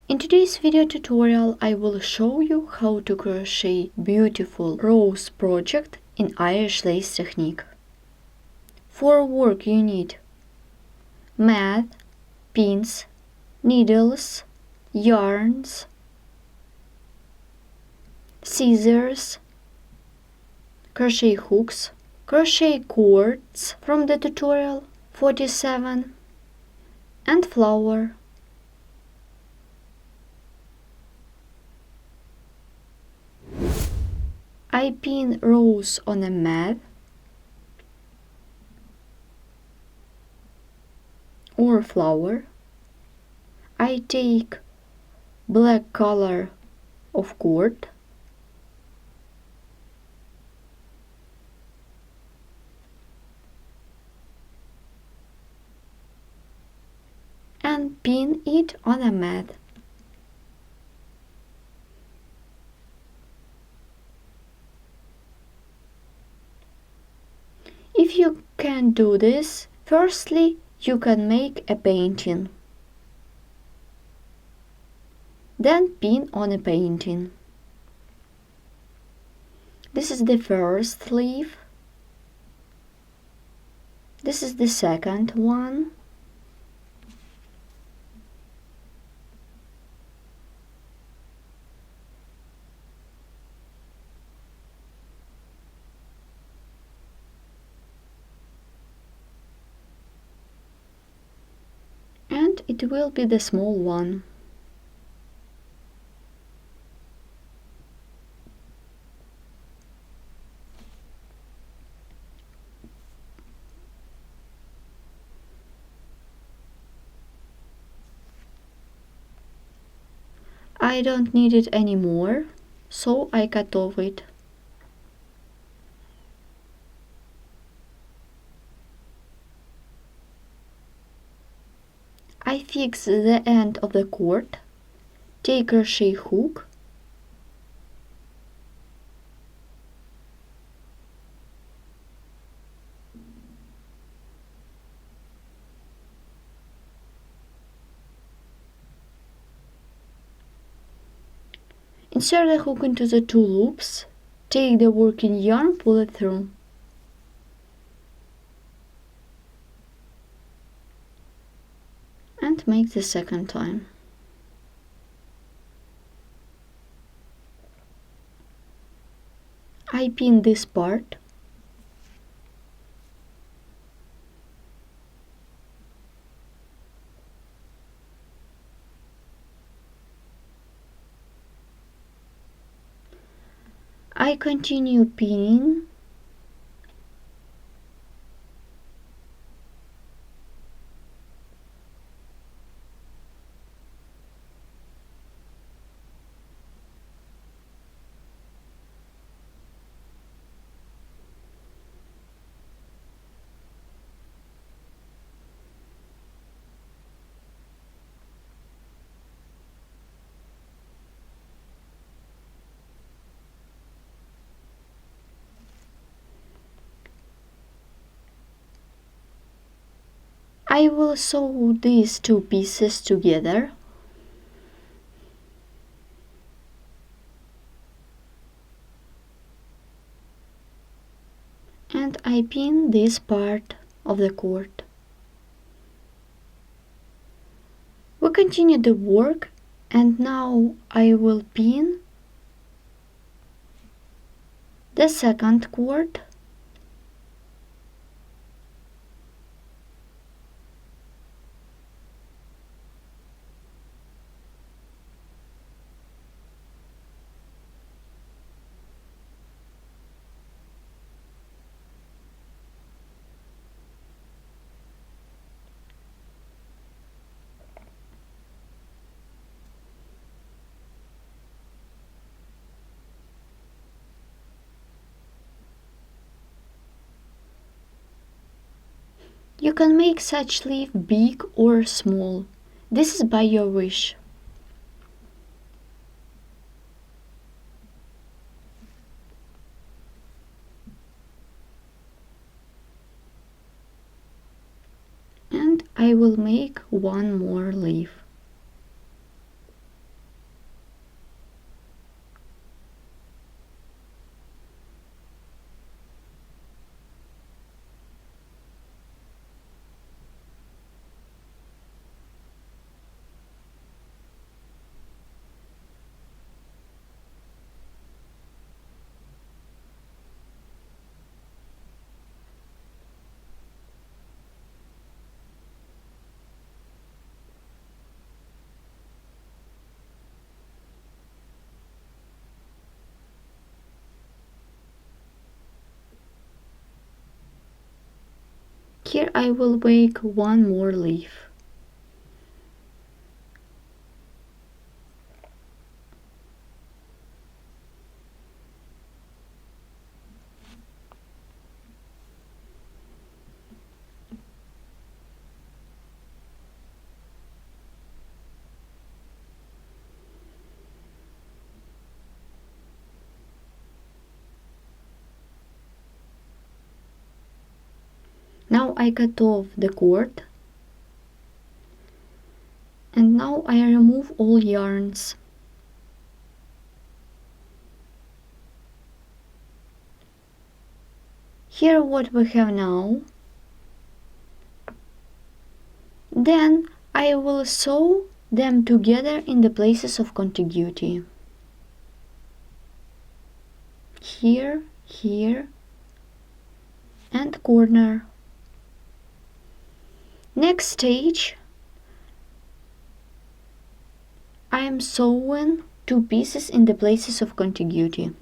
In today's video tutorial, I will show you how to crochet beautiful rose project in Irish lace technique. For work you need mat, pins, needles, yarns, scissors, crochet hooks, crochet cords from the tutorial 47, and flower. I pin rose on a mat or flower. I take black color of cord and pin it on a mat. If you can't do this, firstly you can make a painting. Then pin on a painting. This is the first leaf. This is the second one. And it will be the small one. I don't need it anymore, so I cut off it. I fix the end of the cord, take crochet hook, insert the hook into the two loops, take the working yarn, pull it through. And make the second time. I pin this part. I continue pinning. I will sew these two pieces together. And I pin this part of the cord. We continue the work, and now I will pin the second cord. You can make such leaf big or small. This is by your wish. And I will make one more leaf. Here I will make one more leaf. Now I cut off the cord, and now I remove all yarns. Here what we have now. Then I will sew them together in the places of contiguity. Here, here, and corner. Next stage, I am sewing two pieces in the places of contiguity.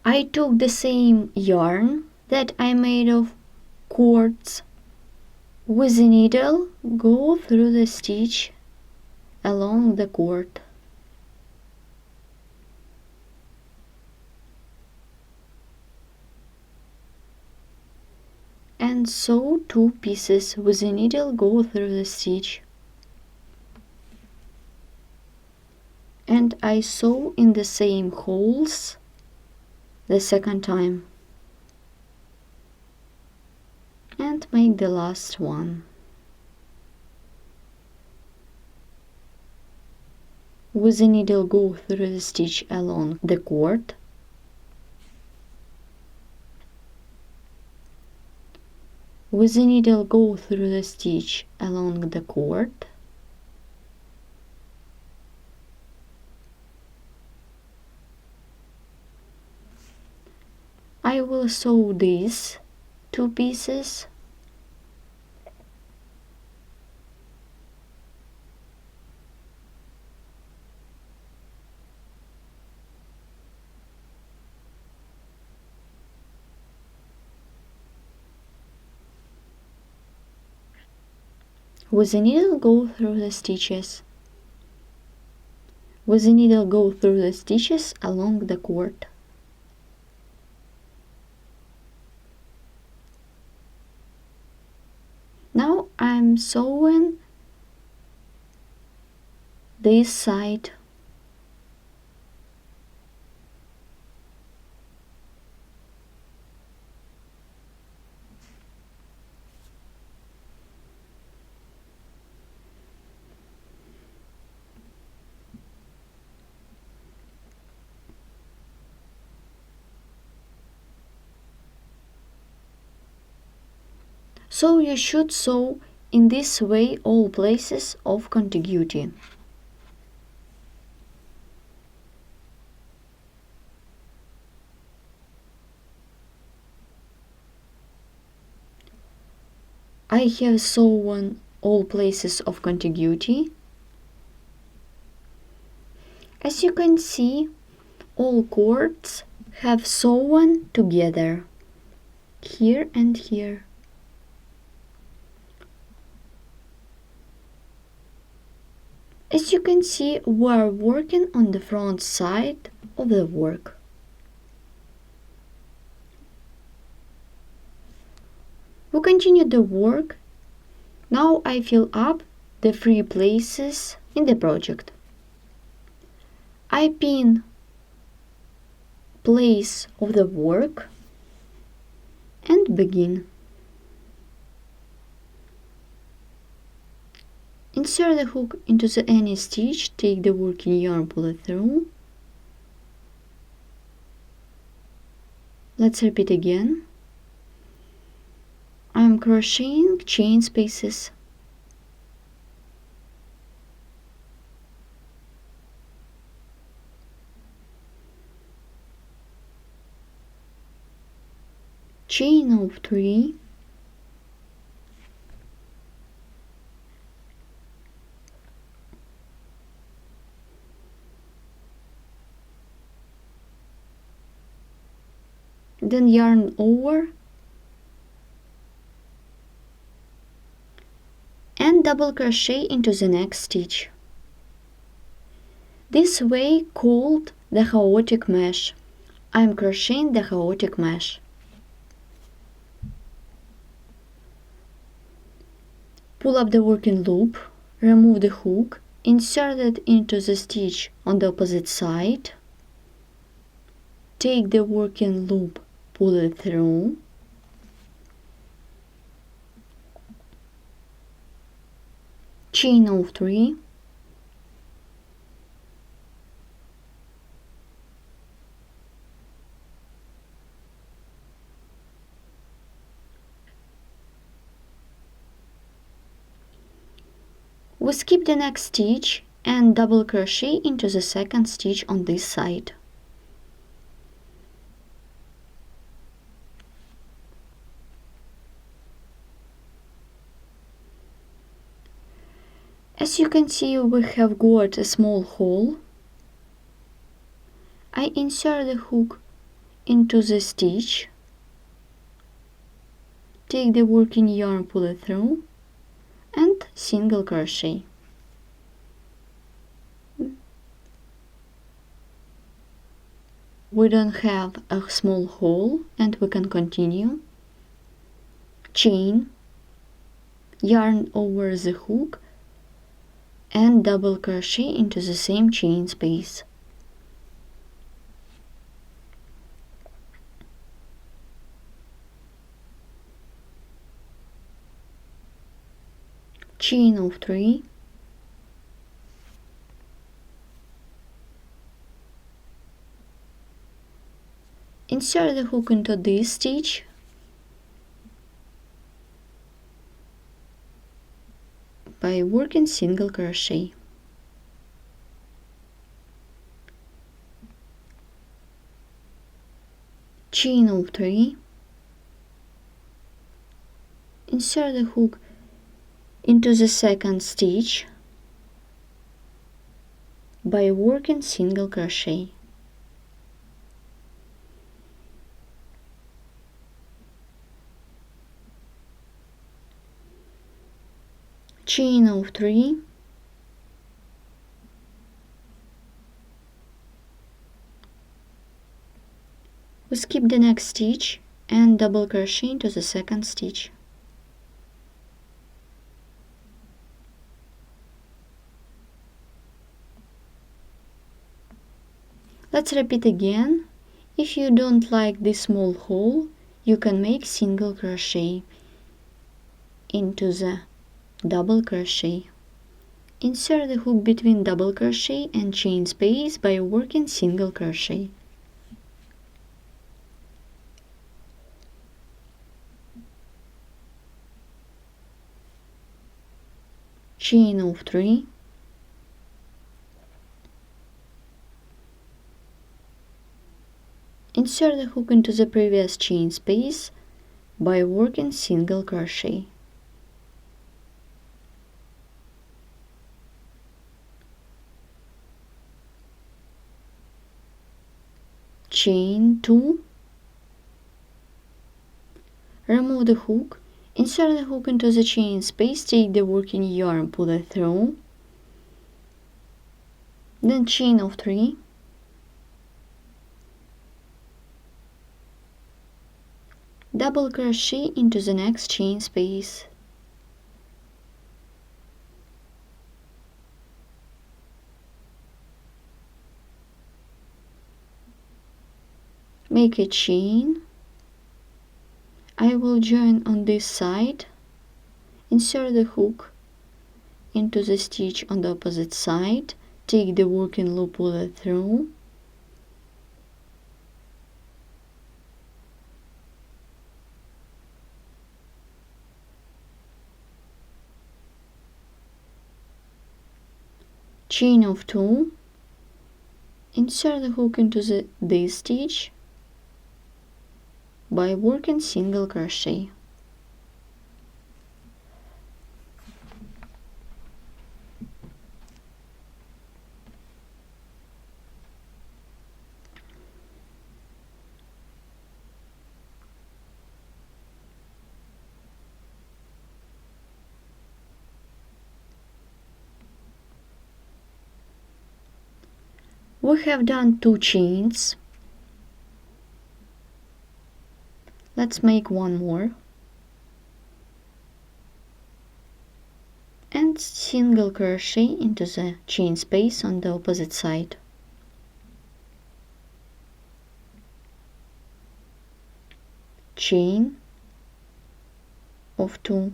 I took the same yarn that I made of cords. With the needle, go through the stitch along the cord. And sew two pieces. With the needle, go through the stitch. And I sew in the same holes the second time. And make the last one. With the needle, go through the stitch along the cord. With the needle, go through the stitch along the cord. I will sew these two pieces. With the needle, go through the stitches. With the needle, go through the stitches along the cord. Now I'm sewing this side. So you should sew in this way all places of contiguity. I have sewn all places of contiguity. As you can see, all cords have sewn together, here and here. As you can see, we are working on the front side of the work. We continue the work. Now I fill up the free places in the project. I pin place of the work and begin. Insert the hook into the any stitch, take the working yarn, pull it through. Let's repeat again. I'm crocheting chain spaces. Chain of 3. Then yarn over double crochet into the next stitch. This way called the chaotic mesh. I'm crocheting the chaotic mesh. Pull up the working loop, remove the hook, insert it into the stitch on the opposite side. Take the working loop, pull it through. Chain of 3. We skip the next stitch and double crochet into the second stitch on this side. As you can see, we have got a small hole. I insert the hook into the stitch, take the working yarn, pull it through, and single crochet. We don't have a small hole and we can continue. Chain, yarn over the hook, and double crochet into the same chain space. Chain of 3. Insert the hook into this stitch. By working single crochet. Chain of 3. Insert the hook into the second stitch by working single crochet. Chain of 3. We skip the next stitch and double crochet into the second stitch. Let's repeat again. If you don't like this small hole, you can make single crochet into the double crochet. Insert the hook between double crochet and chain space by working single crochet. Chain of 3. Insert the hook into the previous chain space by working single crochet. Chain 2. Remove the hook, insert the hook into the chain space, take the working yarn, pull it through, then chain of 3. Double crochet into the next chain space. Make a chain. I will join on this side. Insert the hook into the stitch on the opposite side. Take the working loop, pull it through. Chain of 2. Insert the hook into this stitch by working single crochet. We have done 2 chains. Let's make one more. And single crochet into the chain space on the opposite side. Chain of 2.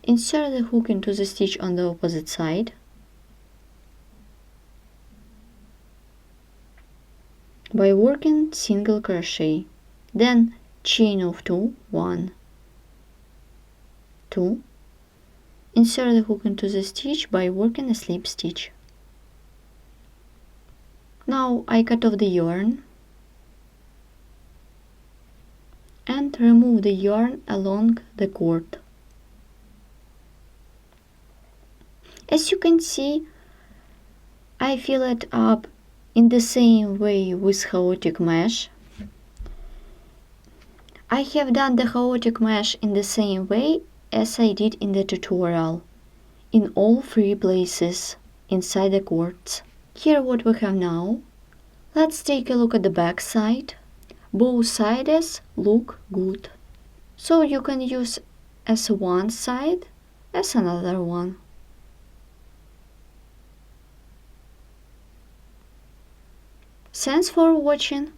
Insert the hook into the stitch on the opposite side. By working single crochet, then chain of 2, 1, 2. Insert the hook into the stitch by working a slip stitch. Now I cut off the yarn and remove the yarn along the cord. As you can see, I fill it up in the same way with chaotic mesh. I have done the chaotic mesh in the same way as I did in the tutorial, in all 3 places inside the cords. Here what we have now. Let's take a look at the back side. Both sides look good, so you can use as one side as another one. Thanks for watching.